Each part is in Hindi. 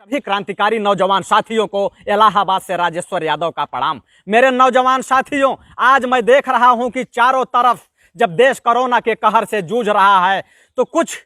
सभी क्रांतिकारी नौजवान साथियों को इलाहाबाद से राजेश्वर यादव का प्रणाम। मेरे नौजवान साथियों, आज मैं देख रहा हूं कि चारों तरफ जब देश कोरोना के कहर से जूझ रहा है तो कुछ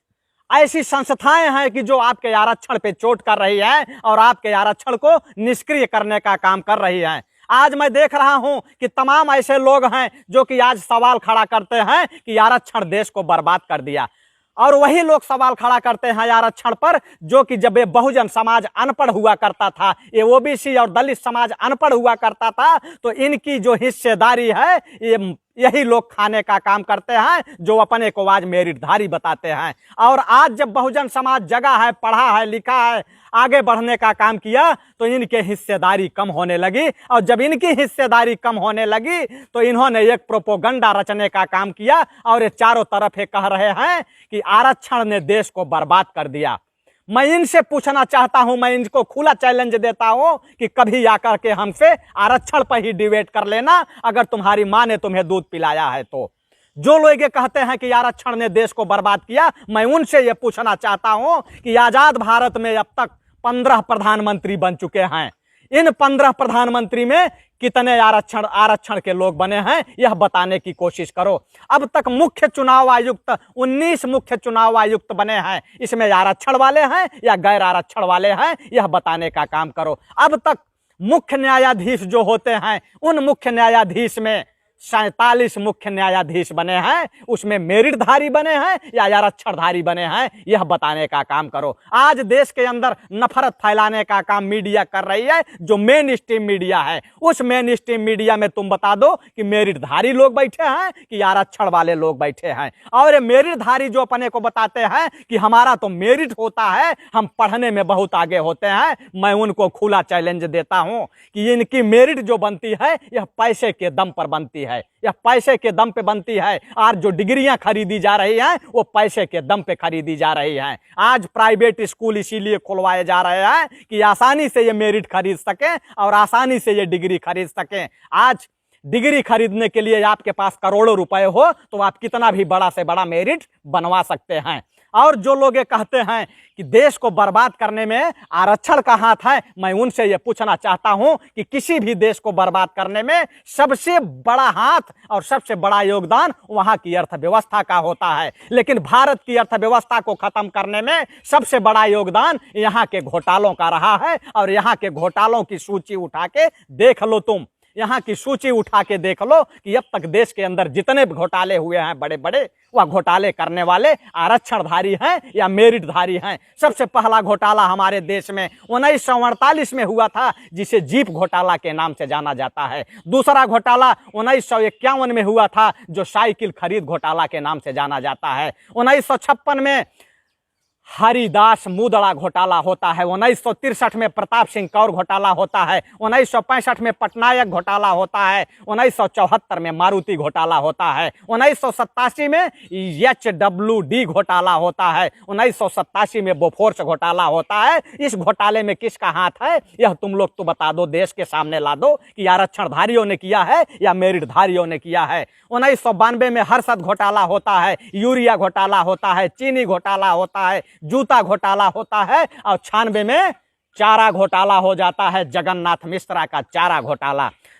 ऐसी संस्थाएं हैं कि जो आपके आरक्षण पे चोट कर रही हैं और आपके आरक्षण को निष्क्रिय करने का काम कर रही हैं। आज मैं देख रहा हूं कि तमाम ऐसे लोग हैं जो कि आज सवाल खड़ा करते हैं कि आरक्षण देश को बर्बाद कर दिया, और वही लोग सवाल खड़ा करते हैं आरक्षण पर जो कि जब ये बहुजन समाज अनपढ़ हुआ करता था, ये ओबीसी और दलित समाज अनपढ़ हुआ करता था, तो इनकी जो हिस्सेदारी है यही लोग खाने का काम करते हैं जो अपने को आज मेरिटधारी बताते हैं। और आज जब बहुजन समाज जगा है, पढ़ा है, लिखा है, आगे बढ़ने का काम किया तो इनके हिस्सेदारी कम होने लगी, और जब इनकी हिस्सेदारी कम होने लगी तो इन्होंने एक प्रोपोगंडा रचने का काम किया और ये चारों तरफ ये कह रहे हैं कि आरक्षण ने देश को बर्बाद कर दिया। मैं इनसे पूछना चाहता हूं, मैं इनको खुला चैलेंज देता हूं कि कभी आकर के हमसे आरक्षण पर ही डिबेट कर लेना, अगर तुम्हारी मां ने तुम्हें दूध पिलाया है तो। जो लोग ये कहते हैं कि आरक्षण ने देश को बर्बाद किया, मैं उनसे ये पूछना चाहता हूं कि आजाद भारत में अब तक 15 प्रधानमंत्री बन चुके हैं। इन 15 प्रधानमंत्री में कितने आरक्षण के लोग बने हैं, यह बताने की कोशिश करो। अब तक मुख्य चुनाव आयुक्त 19 मुख्य चुनाव आयुक्त बने हैं, इसमें आरक्षण वाले हैं या गैर आरक्षण वाले हैं, यह बताने का काम करो। अब तक मुख्य न्यायाधीश जो होते हैं, उन मुख्य न्यायाधीश में 47 मुख्य न्यायाधीश बने हैं, उसमें मेरिटधारी बने हैं या आरक्षणधारी बने हैं, यह बताने का काम करो। आज देश के अंदर नफरत फैलाने का काम मीडिया कर रही है, जो मेन स्ट्रीम मीडिया है। उस मेन स्ट्रीम मीडिया में तुम बता दो कि मेरिटधारी लोग बैठे हैं कि आरक्षण वाले लोग बैठे हैं। और मेरिटधारी जो अपने को बताते हैं कि हमारा तो मेरिट होता है, हम पढ़ने में बहुत आगे होते हैं, मैं उनको खुला चैलेंज देता हूं कि इनकी मेरिट जो बनती है यह पैसे के दम पर बनती है, यह पैसे के दम पे बनती है। आज जो डिग्रियां खरीदी जा रही हैं वो पैसे के दम पे खरीदी जा रही हैं। आज प्राइवेट स्कूल इसीलिए खुलवाए जा रहे हैं कि आसानी से ये मेरिट खरीद सकें और आसानी से ये डिग्री खरीद सकें। आज डिग्री खरीदने के लिए आपके पास करोड़ों रुपए हो तो आप कितना भी बड़ा से बड़ा मेरिट बनवा सकते हैं। और जो लोग ये कहते हैं कि देश को बर्बाद करने में आरक्षण का हाथ है, मैं उनसे ये पूछना चाहता हूं कि किसी भी देश को बर्बाद करने में सबसे बड़ा हाथ और सबसे बड़ा योगदान वहां की अर्थव्यवस्था का होता है, लेकिन भारत की अर्थव्यवस्था को खत्म करने में सबसे बड़ा योगदान यहां के घोटालों का रहा है। और यहां के घोटालों की सूची उठा के देख लो, तुम यहां की सूची उठा के देख लो कि अब तक देश के अंदर जितने घोटाले हुए हैं बड़े बड़े, वह घोटाले करने वाले आरक्षणधारी हैं या मेरिटधारी हैं। सबसे पहला घोटाला हमारे देश में 1948 में हुआ था, जिसे जीप घोटाला के नाम से जाना जाता है। दूसरा घोटाला 1951 में हुआ था, जो साइकिल खरीद घोटाला के नाम से जाना जाता है। 1956 में हरिदास मुदड़ा घोटाला होता है। 1963 में प्रताप सिंह कौर घोटाला होता है। 1965 में पटनायक घोटाला होता है। 1974 में मारुति घोटाला होता है। 1987 में HWD घोटाला होता है। 1987 में बोफोर्स घोटाला होता है। इस घोटाले में किसका हाथ है, यह तुम लोग तो बता दो, देश के सामने ला दो कि आरक्षणधारियों ने किया है या मेरिटधारियों ने किया है। 1992 में हर्षद घोटाला होता है, यूरिया घोटाला होता है, चीनी घोटाला होता है, जूता घोटाला होता है, और 96 में चारा घोटाला हो जाता है, जगन्नाथ मिश्रा का चारा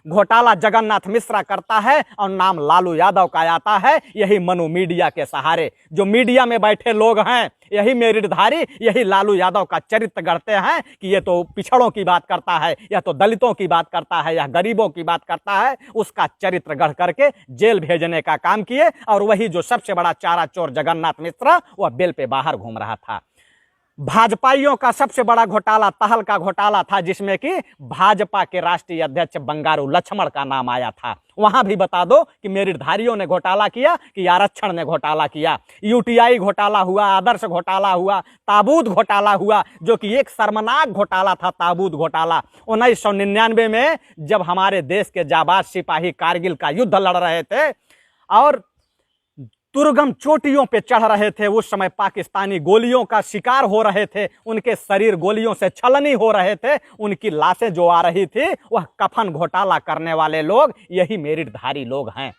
घोटाला जगन्नाथ मिश्रा करता है और नाम लालू यादव का आता है। यही मनु मीडिया के सहारे जो मीडिया में बैठे लोग हैं, यही मेरिटधारी, यही लालू यादव का चरित्र गढ़ते हैं कि ये तो पिछड़ों की बात करता है, या तो दलितों की बात करता है, या गरीबों की बात करता है। उसका चरित्र गढ़ करके जेल भेजने का काम किए, और वही जो सबसे बड़ा चारा चोर जगन्नाथ मिश्रा, वह बेल पे बाहर घूम रहा था। भाजपाइयों का सबसे बड़ा घोटाला तहल का घोटाला था, जिसमें कि भाजपा के राष्ट्रीय अध्यक्ष बंगारू लक्ष्मण का नाम आया था। वहां भी बता दो कि मेरिटधारियों ने घोटाला किया कि आरक्षण ने घोटाला किया। यूटीआई घोटाला हुआ, आदर्श घोटाला हुआ, ताबूत घोटाला हुआ, जो कि एक शर्मनाक घोटाला था ताबूत घोटाला। 1999 में जब हमारे देश के जाबाज सिपाही कारगिल का युद्ध लड़ रहे थे और दुर्गम चोटियों पे चढ़ रहे थे, उस समय पाकिस्तानी गोलियों का शिकार हो रहे थे, उनके शरीर गोलियों से छलनी हो रहे थे, उनकी लाशें जो आ रही थी, वह कफन घोटाला करने वाले लोग यही मेरिटधारी लोग हैं।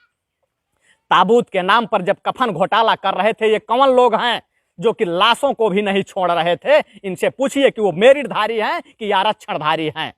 ताबूत के नाम पर जब कफन घोटाला कर रहे थे, ये कौन लोग हैं? जो कि लाशों को भी नहीं छोड़ रहे थे, इनसे पूछिए कि वो मेरिटधारी हैं कि आरक्षणधारी हैं।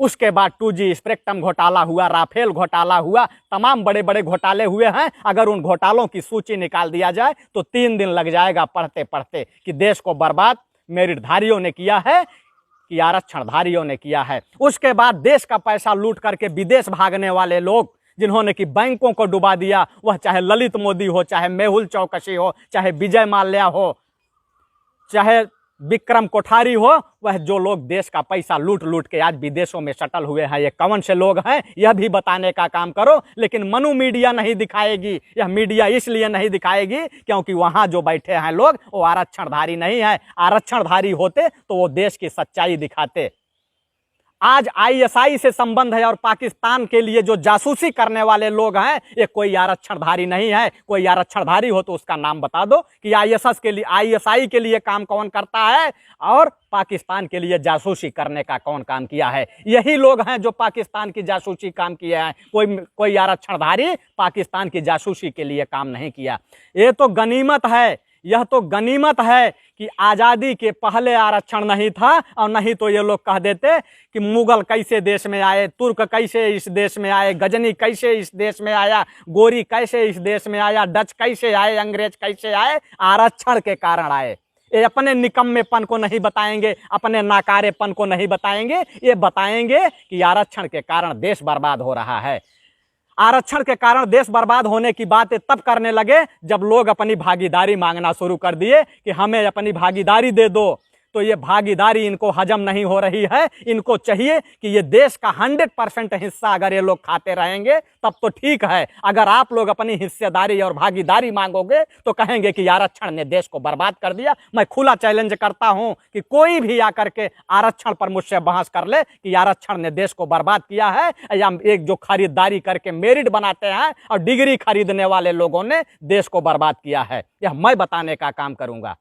उसके बाद 2G स्पेक्ट्रम घोटाला हुआ, राफेल घोटाला हुआ, तमाम बड़े बड़े घोटाले हुए हैं। अगर उन घोटालों की सूची निकाल दिया जाए तो 3 दिन लग जाएगा पढ़ते पढ़ते कि देश को बर्बाद मेरिटधारियों ने किया है कि आरक्षणधारियों ने किया है। उसके बाद देश का पैसा लूट करके विदेश भागने वाले लोग, जिन्होंने कि बैंकों को डुबा दिया, वह चाहे ललित मोदी हो, चाहे मेहुल चौकसी हो, चाहे विजय माल्या हो, चाहे विक्रम कोठारी हो, वह जो लोग देश का पैसा लूट लूट के आज विदेशों में शटल हुए हैं, ये कौन से लोग हैं, यह भी बताने का काम करो। लेकिन मनु मीडिया नहीं दिखाएगी। यह मीडिया इसलिए नहीं दिखाएगी क्योंकि वहां जो बैठे हैं लोग वो आरक्षणधारी नहीं है। आरक्षणधारी होते तो वो देश की सच्चाई दिखाते। आज ISI से संबंध है और पाकिस्तान के लिए जो जासूसी करने वाले लोग हैं, ये कोई आरक्षणधारी नहीं है। कोई आरक्षणधारी हो तो उसका नाम बता दो कि ISI के लिए काम कौन करता है और पाकिस्तान के लिए जासूसी करने का कौन काम किया है। यही लोग हैं जो पाकिस्तान की जासूसी काम किए हैं। कोई आरक्षणधारी पाकिस्तान की जासूसी के लिए काम नहीं किया। ये तो गनीमत है, यह तो गनीमत है कि आज़ादी के पहले आरक्षण नहीं था, और नहीं तो ये लोग कह देते कि मुगल कैसे देश में आए, तुर्क कैसे इस देश में आए, गजनी कैसे इस देश में आया, गोरी कैसे इस देश में आया, डच कैसे आए, अंग्रेज कैसे आए, आरक्षण के कारण आए। ये अपने निकम्मेपन को नहीं बताएंगे, अपने नाकारेपन को नहीं बताएंगे, ये बताएंगे कि आरक्षण के कारण देश बर्बाद हो रहा है। आरक्षण के कारण देश बर्बाद होने की बातें तब करने लगे जब लोग अपनी भागीदारी मांगना शुरू कर दिए कि हमें अपनी भागीदारी दे दो। तो ये भागीदारी इनको हजम नहीं हो रही है। इनको चाहिए कि ये देश का 100% हिस्सा अगर ये लोग खाते रहेंगे तब तो ठीक है। अगर आप लोग अपनी हिस्सेदारी और भागीदारी मांगोगे तो कहेंगे कि आरक्षण ने देश को बर्बाद कर दिया। मैं खुला चैलेंज करता हूं कि कोई भी आकर के आरक्षण पर मुझसे बहस कर ले कि आरक्षण ने देश को बर्बाद किया है, या एक जो खरीदारी करके मेरिट बनाते हैं और डिग्री खरीदने वाले लोगों ने देश को बर्बाद किया है, यह मैं बताने का काम करूंगा।